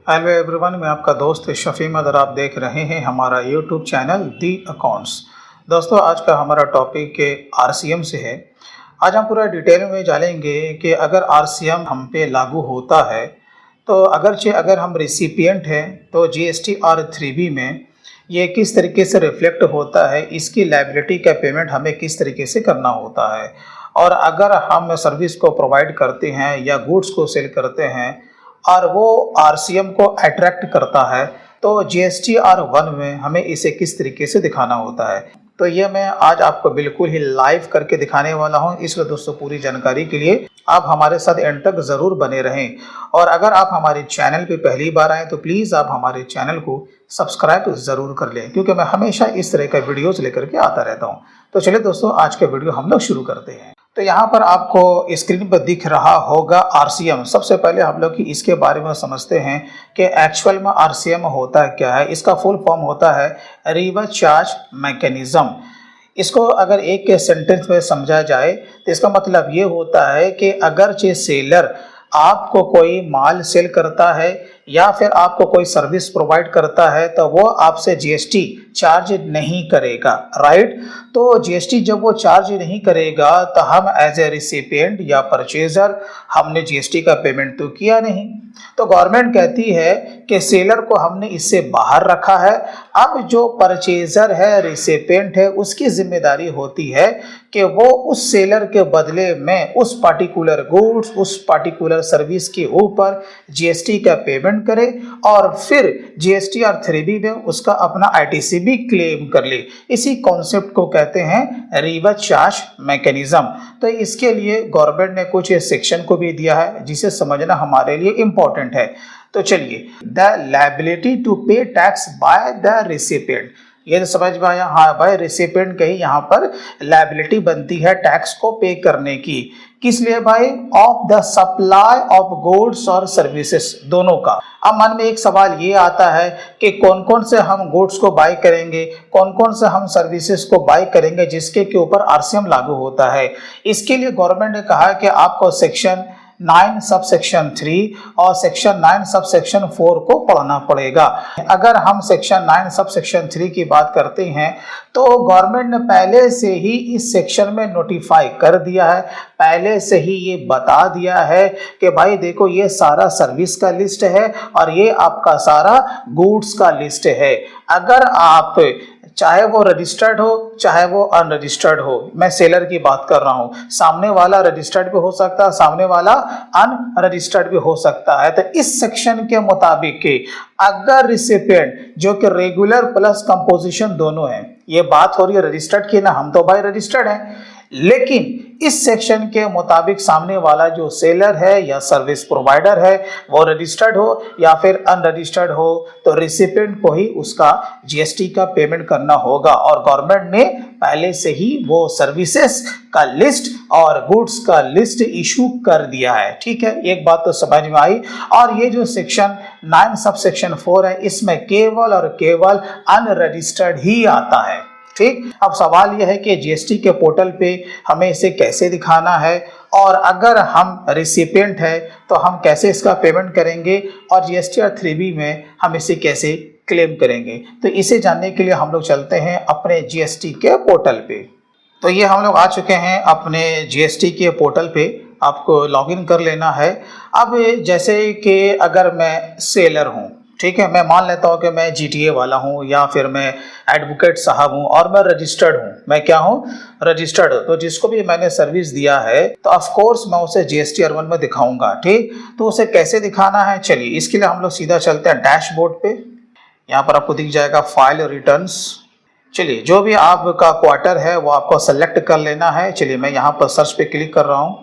Hello everyone, मैं आपका दोस्त शफीम अगर आप देख रहे हैं हमारा यूट्यूब चैनल दी अकाउंट्स। दोस्तों, आज का हमारा टॉपिक आरसीएम से है। आज हम पूरा डिटेल में जानेंगे कि अगर आरसीएम हम पे लागू होता है तो अगर हम रिसिपिएंट हैं तो जीएसटी-आर 3B में ये किस तरीके से रिफ्लेक्ट होता है, इसकी लायबिलिटी का पेमेंट हमें किस तरीके से करना होता है। और अगर हम सर्विस को प्रोवाइड करते हैं या गुड्स को सेल करते हैं और वो आरसीएम को अट्रैक्ट करता है तो जीएसटी-आर 1 में हमें इसे किस तरीके से दिखाना होता है। तो ये मैं आज आपको बिल्कुल ही लाइव करके दिखाने वाला हूँ। इसलिए दोस्तों, पूरी जानकारी के लिए आप हमारे साथ एंड तक ज़रूर बने रहें। और अगर आप हमारे चैनल पे पहली बार आएँ तो प्लीज़ आप हमारे चैनल को सब्सक्राइब ज़रूर कर लें, क्योंकि मैं हमेशा इस तरह का वीडियोज़ लेकर के आता रहता हूँ। तो चलिए दोस्तों, आज का वीडियो हम लोग शुरू करते हैं। तो यहाँ पर आपको स्क्रीन पर दिख रहा होगा आरसीएम। सबसे पहले हम लोग कि इसके बारे में समझते हैं कि एक्चुअल में आरसीएम होता क्या है। इसका फुल फॉर्म होता है रिवर्स चार्ज मैकेनिज्म। इसको अगर एक के सेंटेंस में समझा जाए तो इसका मतलब ये होता है कि अगर जे सेलर आपको कोई माल सेल करता है या फिर आपको कोई सर्विस प्रोवाइड करता है तो वो आपसे जीएसटी चार्ज नहीं करेगा, राइट। तो जीएसटी जब वो चार्ज नहीं करेगा तो हम एज ए रिसिपिएंट या परचेजर हमने जीएसटी का पेमेंट तो किया नहीं। तो गवर्नमेंट कहती है कि सेलर को हमने इससे बाहर रखा है। अब जो परचेजर है, रिसिपिएंट है, उसकी जिम्मेदारी होती है कि वो उस सेलर के बदले में उस पार्टिकुलर गुड्स, उस पार्टिकुलर सर्विस के ऊपर जीएसटी का पेमेंट करे और फिर जीएसटी-आर 3B में उसका अपना आईटीसी भी क्लेम कर ले। इसी कॉन्सेप्ट को कहते हैं रिवर्स चार्ज मैकेनिज्म। तो इसके लिए गवर्नमेंट ने कुछ सेक्शन को भी दिया है जिसे समझना हमारे लिए इम्पोर्टेंट है। तो चलिए, द लायबिलिटी टू पे टैक्स बाय द रिसिपिएंट, ये तो समझ में आया। हाँ भाई, रिसिपिएंट की यहाँ पर लायबिलिटी बनती है टैक्स को पे करने की। किस लिए भाई? Of the supply of goods और सर्विसेज, दोनों का। अब मन में एक सवाल ये आता है कि कौन कौन से हम गुड्स को बाय करेंगे, कौन कौन से हम सर्विसेज को बाय करेंगे जिसके के ऊपर आरसीएम लागू होता है। इसके लिए गवर्नमेंट ने कहा कि आपको सेक्शन 9 सबसेक्शन 3 और सेक्शन 9 सबसेक्शन 4 को पढ़ना पड़ेगा। अगर हम सेक्शन 9 सबसेक्शन 3 की बात करते हैं तो गवर्नमेंट ने पहले से ही इस सेक्शन में नोटिफाई कर दिया है, पहले से ही ये बता दिया है कि भाई देखो, ये सारा सर्विस का लिस्ट है और ये आपका सारा गुड्स का लिस्ट है। अगर आप चाहे वो रजिस्टर्ड हो चाहे वो अनरजिस्टर्ड हो, मैं सेलर की बात कर रहा हूँ, सामने वाला रजिस्टर्ड भी हो सकता है, सामने वाला अनरजिस्टर्ड भी हो सकता है। तो इस सेक्शन के मुताबिक अगर रिसिपिएंट जो कि रेगुलर प्लस कंपोजिशन दोनों है, ये बात हो रही है रजिस्टर्ड की ना, हम तो भाई रजिस्टर्ड हैं, लेकिन इस सेक्शन के मुताबिक सामने वाला जो सेलर है या सर्विस प्रोवाइडर है वो रजिस्टर्ड हो या फिर अनरजिस्टर्ड हो तो रिसिपिएंट को ही उसका जीएसटी का पेमेंट करना होगा। और गवर्नमेंट ने पहले से ही वो सर्विसेज का लिस्ट और गुड्स का लिस्ट इशू कर दिया है। ठीक है, एक बात तो समझ में आई। और ये जो सेक्शन 9 सबसेक्शन 4 है, इसमें केवल और केवल अनरजिस्टर्ड ही आता है। ठीक, अब सवाल यह है कि जीएसटी के पोर्टल पे हमें इसे कैसे दिखाना है और अगर हम रिसिपिएंट है तो हम कैसे इसका पेमेंट करेंगे और जीएसटी-आर 3B में हम इसे कैसे क्लेम करेंगे। तो इसे जानने के लिए हम लोग चलते हैं अपने जीएसटी के पोर्टल पे। तो ये हम लोग आ चुके हैं अपने जीएसटी के पोर्टल पे, आपको लॉगिन कर लेना है। अब जैसे कि अगर मैं सेलर हूँ, ठीक है, मैं मान लेता हूँ कि मैं जीटीए वाला हूँ या फिर मैं एडवोकेट साहब हूँ और मैं रजिस्टर्ड हूँ। मैं क्या हूँ? रजिस्टर्ड। तो जिसको भी मैंने सर्विस दिया है तो ऑफ कोर्स मैं उसे जीएसटी-आर 1 में दिखाऊंगा। ठीक, तो उसे कैसे दिखाना है, चलिए इसके लिए हम लोग सीधा चलते हैं डैशबोर्ड पे। यहाँ पर आपको दिख जाएगा फाइल रिटर्न्स। चलिए, जो भी आपका क्वार्टर है वो आपको सेलेक्ट कर लेना है। चलिए, मैं यहाँ पर सर्च पे क्लिक कर रहा हूँ।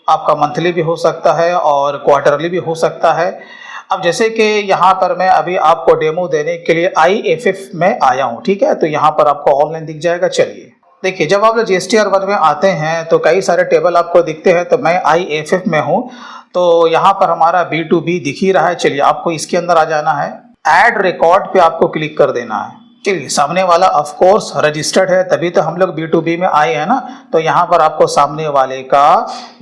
आपका मंथली भी हो सकता है और क्वार्टरली भी हो सकता है। अब जैसे कि यहाँ पर मैं अभी आपको डेमो देने के लिए आईएफएफ में आया हूँ, ठीक है, तो यहाँ पर आपको ऑनलाइन दिख जाएगा। चलिए देखिए, जब आप लोग जीएसटी-आर 1 में आते हैं तो कई सारे टेबल आपको दिखते हैं। तो मैं आईएफएफ में हूँ, तो यहाँ पर हमारा B2B दिख ही रहा है। चलिए, आपको इसके अंदर आ जाना है, ऐड रिकॉर्ड पे आपको क्लिक कर देना है। चलिए, सामने वाला ऑफ कोर्स रजिस्टर्ड है, तभी तो हम लोग B2B में आए हैं ना। तो यहाँ पर आपको सामने वाले का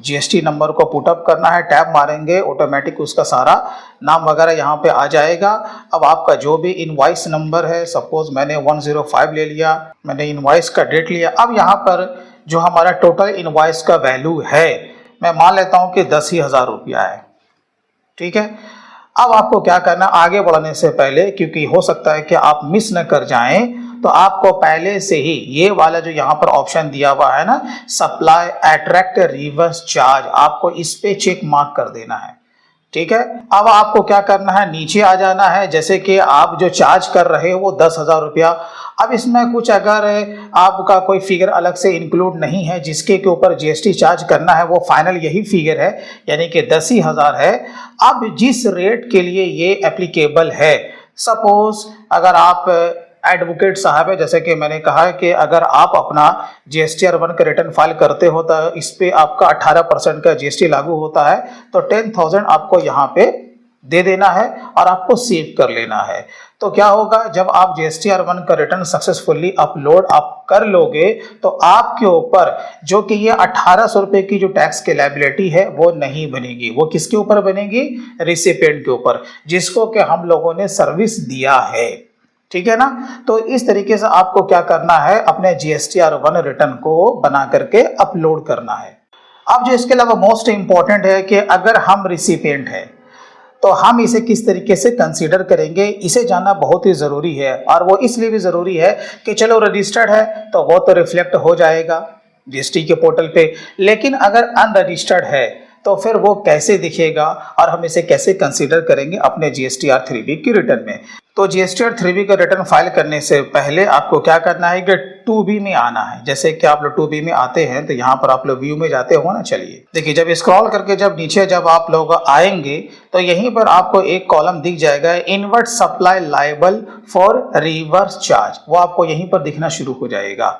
GST नंबर को पुटअप करना है, टैब मारेंगे, ऑटोमेटिक उसका सारा नाम वगैरह यहाँ पे आ जाएगा। अब आपका जो भी इनवॉइस नंबर है, सपोज मैंने 105 ले लिया, मैंने इनवॉइस का डेट लिया। अब यहाँ पर जो हमारा टोटल इनवॉइस का वैल्यू है, मैं मान लेता हूँ कि 10,000 रुपया है, ठीक है। अब आपको क्या करना, आगे बढ़ने से पहले, क्योंकि हो सकता है कि आप मिस न कर जाएं, तो आपको पहले से ही ये वाला जो यहाँ पर ऑप्शन दिया हुआ है ना, सप्लाई अट्रैक्ट रिवर्स चार्ज, आपको इस पे चेक मार्क कर देना है, ठीक है। अब आपको क्या करना है, नीचे आ जाना है। जैसे कि आप जो चार्ज कर रहे हो वो 10,000 रुपया। अब इसमें कुछ अगर आपका कोई फिगर अलग से इंक्लूड नहीं है जिसके के ऊपर GST चार्ज करना है, वो फाइनल यही फिगर है, यानी कि 10,000 है। अब जिस रेट के लिए ये एप्लीकेबल है, सपोज अगर आप एडवोकेट साहब है, जैसे कि मैंने कहा है कि अगर आप अपना GSTR 1 का रिटर्न फाइल करते हो तो इस पे आपका 18% का GST लागू होता है, तो 10,000 आपको यहाँ पे दे देना है और आपको सेव कर लेना है। तो क्या होगा, जब आप GSTR 1 का रिटर्न सक्सेसफुली अपलोड आप कर लोगे तो आपके ऊपर जो कि ये 1800 रुपये की जो टैक्स की लायबिलिटी है वो नहीं बनेगी। वो किसके ऊपर बनेगी, रिसिपिएंट के ऊपर, जिसको कि हम लोगों ने सर्विस दिया है, ठीक है ना। तो इस तरीके से आपको क्या करना है, अपने GSTR 1 रिटर्न को बना करके अपलोड करना है। अब जो इसके अलावा मोस्ट इंपॉर्टेंट है कि अगर हम रिसिपिएंट है तो हम इसे किस तरीके से कंसीडर करेंगे, इसे जानना बहुत ही ज़रूरी है। और वो इसलिए भी ज़रूरी है कि चलो रजिस्टर्ड है तो वो तो रिफ्लेक्ट हो जाएगा GST के पोर्टल पे, लेकिन अगर अनरजिस्टर्ड है तो फिर वो कैसे दिखेगा और हम इसे कैसे कंसीडर करेंगे अपने GSTR 3B की रिटर्न में। तो GSTR 3B का रिटर्न फाइल करने से पहले आपको क्या करना है कि 2B में आना है। जैसे कि आप लोग 2B में आते हैं तो यहाँ पर आप लोग व्यू में जाते हो ना, चलिए देखिए, जब स्क्रॉल करके जब नीचे जब आप लोग आएंगे तो यहीं पर आपको एक कॉलम दिख जाएगा, inward supply liable for reverse charge, वो आपको यहीं पर दिखना शुरू हो जाएगा।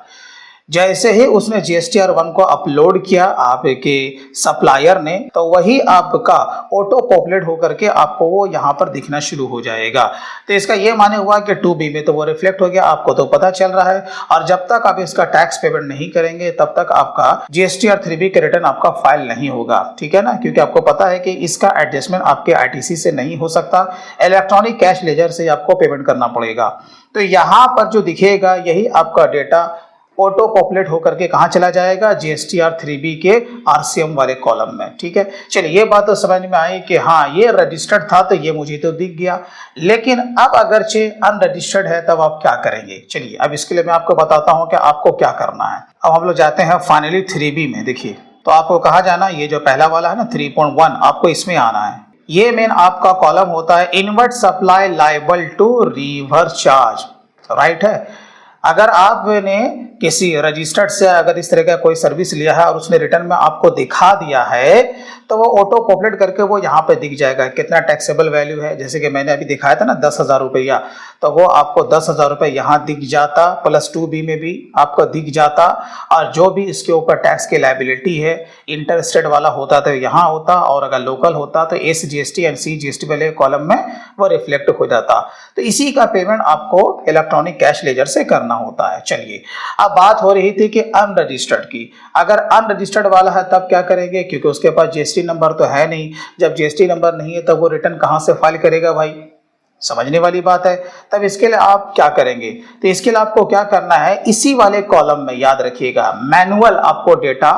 जैसे ही उसने GSTR 1 को अपलोड किया आपके सप्लायर ने, तो वही आपका ऑटो पॉपुलेट होकर के आपको वो यहाँ पर दिखना शुरू हो जाएगा। तो इसका ये माने हुआ कि 2B में तो वो रिफ्लेक्ट हो गया, आपको तो पता चल रहा है। और जब तक आप इसका टैक्स पेमेंट नहीं करेंगे तब तक आपका GSTR 3B का रिटर्न आपका फाइल नहीं होगा, ठीक है ना, क्योंकि आपको पता है कि इसका एडजस्टमेंट आपके ITC से नहीं हो सकता, इलेक्ट्रॉनिक कैश लेजर से आपको पेमेंट करना पड़ेगा। तो यहाँ पर जो दिखेगा यही आपका डेटा ऑटो पॉपुलेट होकर के कहाँ चला जाएगा, GSTR 3B के RCM वाले कॉलम में, ठीक है। चलिए, ये बात तो समझ में आई कि हाँ ये रजिस्टर्ड था तो ये मुझे तो दिख गया, लेकिन अब अगरचे अनरजिस्टर्ड है तब आप क्या करेंगे। चलिए, अब इसके लिए मैं आपको बताता हूँ कि आपको क्या करना है। अब हम लोग जाते हैं फाइनली 3B में। देखिए, तो आपको कहाँ जाना, ये जो पहला वाला है ना 3.1, आपको इसमें आना है। ये मेन आपका कॉलम होता है inward supply liable to reverse charge, right है। अगर आपने किसी रजिस्टर्ड से अगर इस तरह का कोई सर्विस लिया है और उसने रिटर्न में आपको दिखा दिया है तो वो ऑटो पॉपुलेट करके वो यहाँ पे दिख जाएगा कितना टैक्सेबल वैल्यू है। जैसे कि मैंने अभी दिखाया था ना 10,000 रुपया, तो वो आपको 10,000 रुपये यहाँ दिख जाता, प्लस 2B में भी आपको दिख जाता, और जो भी इसके ऊपर टैक्स की लायबिलिटी है, इंटर स्टेट वाला होता तो यहाँ होता, और अगर लोकल होता तो SGST एंड CGST वाले कॉलम में वो रिफ्लेक्ट हो जाता। तो इसी का पेमेंट आपको इलेक्ट्रॉनिक कैश लेजर से करना होता है। चलिए, अब बात हो रही थी कि अनरजिस्टर्ड की। अगर अनरजिस्टर्ड वाला है तब क्या करेंगे, क्योंकि उसके पास GST नंबर तो है नहीं। जब GST नंबर नहीं है तब वो रिटर्न कहाँ से फाइल करेगा भाई, समझने वाली बात है। तब इसके लिए आप क्या करेंगे, तो इसके लिए आपको क्या करना है, इसी वाले कॉलम में याद रखिएगा मैनुअल आपको डेटा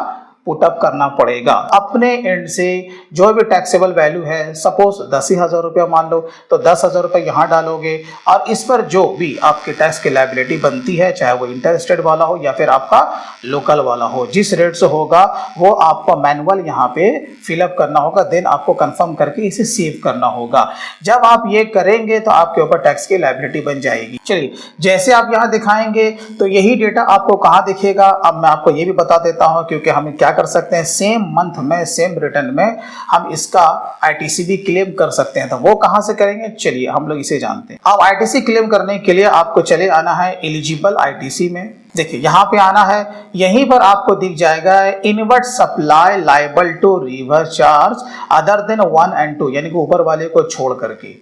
पुटअप करना पड़ेगा अपने एंड से। जो भी टैक्सेबल वैल्यू है, सपोज 10,000 रुपया मान लो, तो 10,000 रुपये यहाँ डालोगे, और इस पर जो भी आपके टैक्स की लायबिलिटी बनती है, चाहे वो इंटर स्टेट वाला हो या फिर आपका लोकल वाला हो, जिस रेट से होगा वो आपको मैनुअल यहाँ पे फिलअप करना होगा, देन आपको कंफर्म करके इसे सेव करना होगा। जब आप ये करेंगे तो आपके ऊपर टैक्स की लायबिलिटी बन जाएगी। चलिए, जैसे आप यहाँ दिखाएंगे तो यही डेटा आपको कहाँ दिखेगा, अब मैं आपको ये भी बता देता हूँ, क्योंकि हमें क्या कर सकते हैं, सेम मंथ में सेम रिटर्न में हम इसका ITC भी क्लेम कर सकते हैं। तो वो कहां से करेंगे, चलिए हम लोग इसे जानते हैं। अब ITC क्लेम करने के लिए आपको चले आना है एलिजिबल ITC में। देखिए, यहां पे आना है, यहीं पर आपको दिख जाएगा inward supply liable to reverse charge other than 1 and 2, यानी कि ऊपर वाले को छोड़ करके।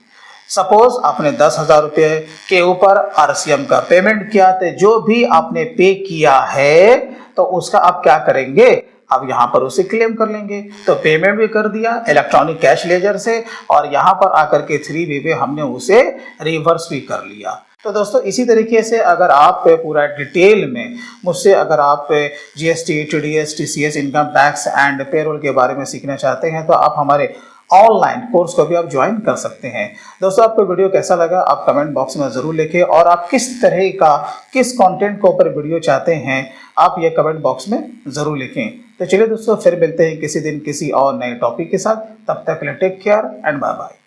सपोज आपने 10,000 रुपये के ऊपर आरसीएम का पेमेंट किया, तो जो भी आपने पे किया है तो उसका आप क्या करेंगे, अब यहाँ पर उसे क्लेम कर लेंगे। तो पेमेंट भी कर दिया इलेक्ट्रॉनिक कैश लेजर से, और यहाँ पर आकर के 3B पे हमने उसे रिवर्स भी कर लिया। तो दोस्तों इसी तरीके से अगर आप पूरा डिटेल में मुझसे अगर आप GST, TDS, TCS, income tax and payroll के बारे में सीखना चाहते हैं तो आप हमारे ऑनलाइन कोर्स को भी आप ज्वाइन कर सकते हैं। दोस्तों आपको वीडियो कैसा लगा आप कमेंट बॉक्स में ज़रूर लिखें, और आप किस तरह का किस कंटेंट के ऊपर वीडियो चाहते हैं आप ये कमेंट बॉक्स में ज़रूर लिखें। तो चलिए दोस्तों फिर मिलते हैं किसी दिन किसी और नए टॉपिक के साथ, तब तक के लिए take care and bye bye.